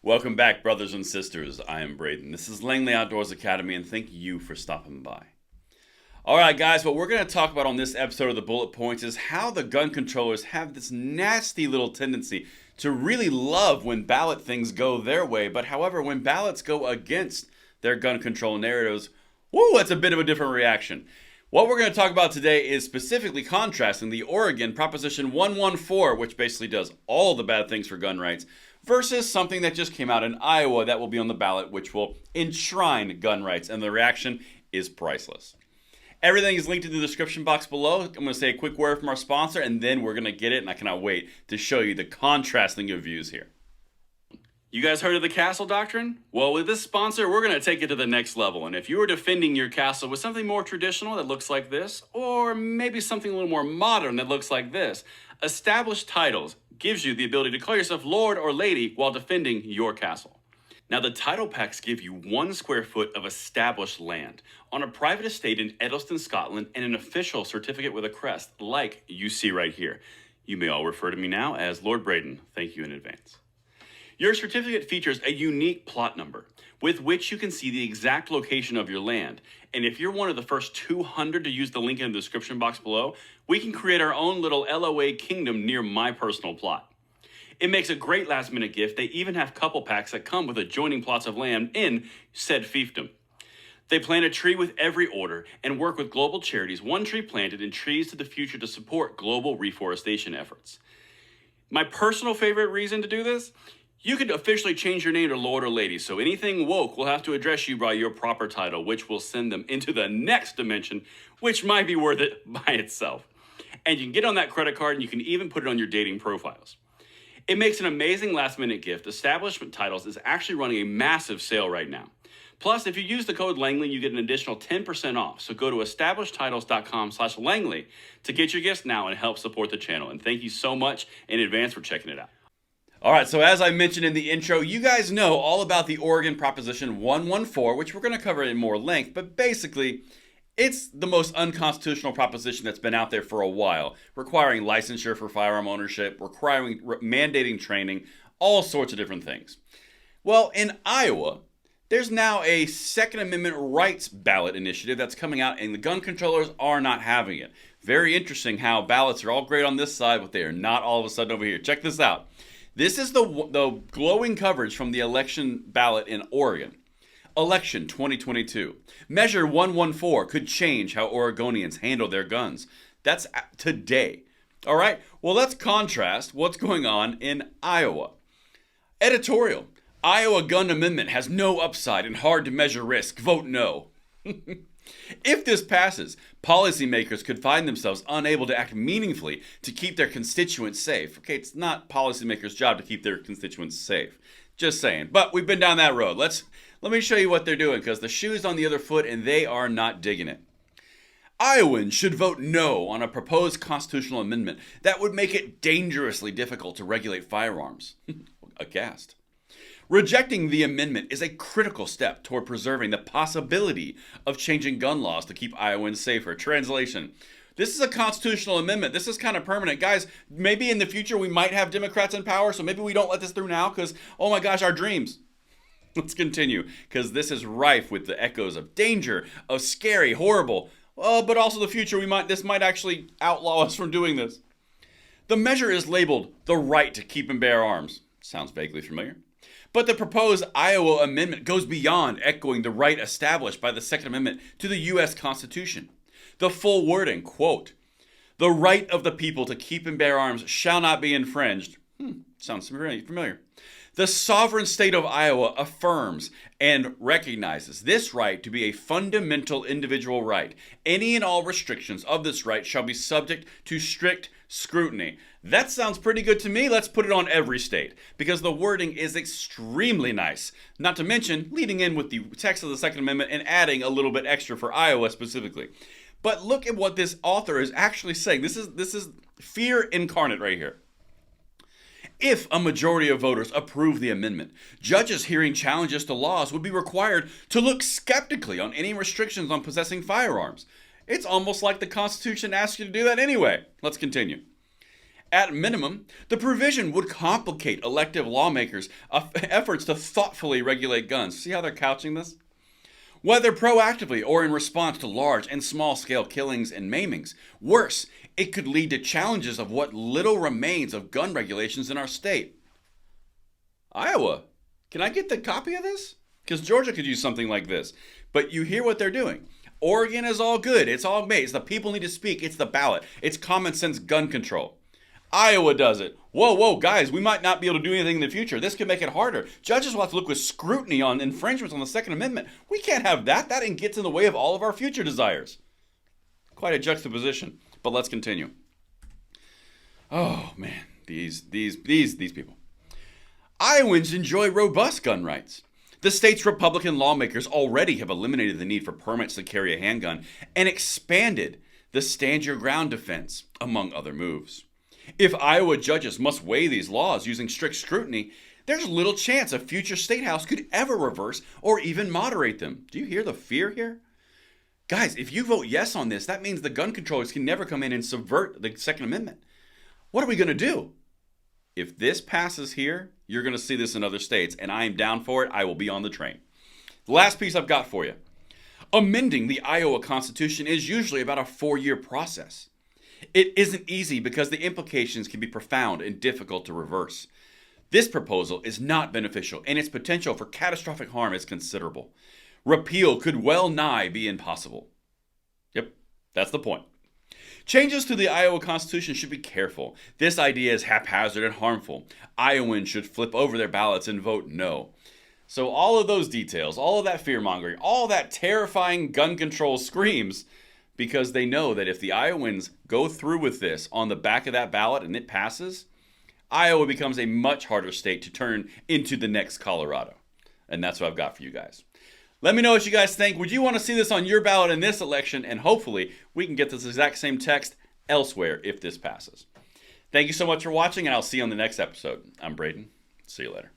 Welcome back, brothers and sisters. I am Braden. This is Langley Outdoors Academy, and thank you for stopping by. All right, guys, what we're going to talk about on this episode of the Bullet Points is how the gun controllers have this nasty little tendency to really love when ballot things go their way, but however, when ballots go against their gun control narratives, woo, that's a bit of a different reaction. What we're going to talk about today is specifically contrasting the Oregon Proposition 114, which basically does all the bad things for gun rights, versus something that just came out in Iowa that will be on the ballot, which will enshrine gun rights, and the reaction is priceless. Everything is linked in the description box below. I'm going to say a quick word from our sponsor, and then we're going to get it, and I cannot wait to show you the contrasting of views here. You guys heard of the castle doctrine? Well, with this sponsor, we're going to take it to the next level. And if you are defending your castle with something more traditional that looks like this, or maybe something a little more modern that looks like this, Established Titles gives you the ability to call yourself Lord or Lady while defending your castle. Now, the title packs give you 1 square foot of established land on a private estate in Edelston, Scotland, and an official certificate with a crest like you see right here. You may all refer to me now as Lord Braden. Thank you in advance. Your certificate features a unique plot number with which you can see the exact location of your land. And if you're one of the first 200 to use the link in the description box below, we can create our own little LOA kingdom near my personal plot. It makes a great last minute gift. They even have couple packs that come with adjoining plots of land in said fiefdom. They plant a tree with every order and work with global charities, one tree planted and trees to the future to support global reforestation efforts. My personal favorite reason to do this? You could officially change your name to Lord or Lady, so anything woke will have to address you by your proper title, which will send them into the next dimension, which might be worth it by itself. And you can get on that credit card, and you can even put it on your dating profiles. It makes an amazing last-minute gift. Establishment Titles is actually running a massive sale right now. Plus, if you use the code Langley, you get an additional 10% off. So go to establishedtitles.com/Langley to get your gifts now and help support the channel. And thank you so much in advance for checking it out. All right, so as I mentioned in the intro, you guys know all about the Oregon Proposition 114, which we're going to cover in more length, but basically, it's the most unconstitutional proposition that's been out there for a while, requiring licensure for firearm ownership, mandating training, all sorts of different things. Well, in Iowa, there's now a Second Amendment rights ballot initiative that's coming out, and the gun controllers are not having it. Very interesting how ballots are all great on this side, but they are not all of a sudden over here. Check this out. This is the glowing coverage from the election ballot in Oregon. Election 2022. Measure 114 could change how Oregonians handle their guns. That's today. All right, well, let's contrast what's going on in Iowa. Editorial. Iowa gun amendment has no upside and hard to measure risk. Vote no. If this passes, policymakers could find themselves unable to act meaningfully to keep their constituents safe. Okay, it's not policymakers' job to keep their constituents safe. Just saying. But we've been down that road. Let me show you what they're doing, because the shoe's on the other foot and they are not digging it. Iowans should vote no on a proposed constitutional amendment that would make it dangerously difficult to regulate firearms. Aghast. Rejecting the amendment is a critical step toward preserving the possibility of changing gun laws to keep Iowans safer. Translation. This is a constitutional amendment. This is kind of permanent. Guys, maybe in the future we might have Democrats in power, so maybe we don't let this through now because, oh my gosh, our dreams. Let's continue, because this is rife with the echoes of danger, of scary, horrible, but also the future. This might actually outlaw us from doing this. The measure is labeled the right to keep and bear arms. Sounds vaguely familiar. But the proposed Iowa amendment goes beyond echoing the right established by the Second Amendment to the U.S. Constitution. The full wording, quote, "The right of the people to keep and bear arms shall not be infringed." Sounds familiar. The sovereign state of Iowa affirms and recognizes this right to be a fundamental individual right. Any and all restrictions of this right shall be subject to strict scrutiny. That sounds pretty good to me. Let's put it on every state, because the wording is extremely nice. Not to mention leading in with the text of the Second Amendment and adding a little bit extra for Iowa specifically. But look at what this author is actually saying. This is fear incarnate right here. If a majority of voters approve the amendment, judges hearing challenges to laws would be required to look skeptically on any restrictions on possessing firearms. It's almost like the Constitution asks you to do that anyway. Let's continue. At minimum, the provision would complicate elective lawmakers' efforts to thoughtfully regulate guns. See how they're couching this? Whether proactively or in response to large and small scale killings and maimings. Worse, it could lead to challenges of what little remains of gun regulations in our state. Iowa, can I get the copy of this? Because Georgia could use something like this. But you hear what they're doing. Oregon is all good. It's all made. It's the people need to speak. It's the ballot. It's common sense gun control. Iowa does it. Whoa, guys, we might not be able to do anything in the future. This could make it harder. Judges will have to look with scrutiny on infringements on the Second Amendment. We can't have that. That gets in the way of all of our future desires. Quite a juxtaposition. But let's continue. Oh, man, these people. Iowans enjoy robust gun rights. The state's Republican lawmakers already have eliminated the need for permits to carry a handgun and expanded the stand your ground defense, among other moves. If Iowa judges must weigh these laws using strict scrutiny, there's little chance a future state house could ever reverse or even moderate them. Do you hear the fear here? Guys, if you vote yes on this, that means the gun controllers can never come in and subvert the Second Amendment. What are we going to do? If this passes here, you're going to see this in other states, and I am down for it. I will be on the train. The last piece I've got for you. Amending the Iowa Constitution is usually about a 4-year process. It isn't easy because the implications can be profound and difficult to reverse. This proposal is not beneficial, and its potential for catastrophic harm is considerable. Repeal could well nigh be impossible. Yep, that's the point. Changes to the Iowa Constitution should be careful. This idea is haphazard and harmful. Iowans should flip over their ballots and vote no. So all of those details, all of that fear-mongering, all that terrifying gun control screams, because they know that if the Iowans go through with this on the back of that ballot and it passes, Iowa becomes a much harder state to turn into the next Colorado. And that's what I've got for you guys. Let me know what you guys think. Would you want to see this on your ballot in this election? And hopefully we can get this exact same text elsewhere if this passes. Thank you so much for watching, and I'll see you on the next episode. I'm Braden. See you later.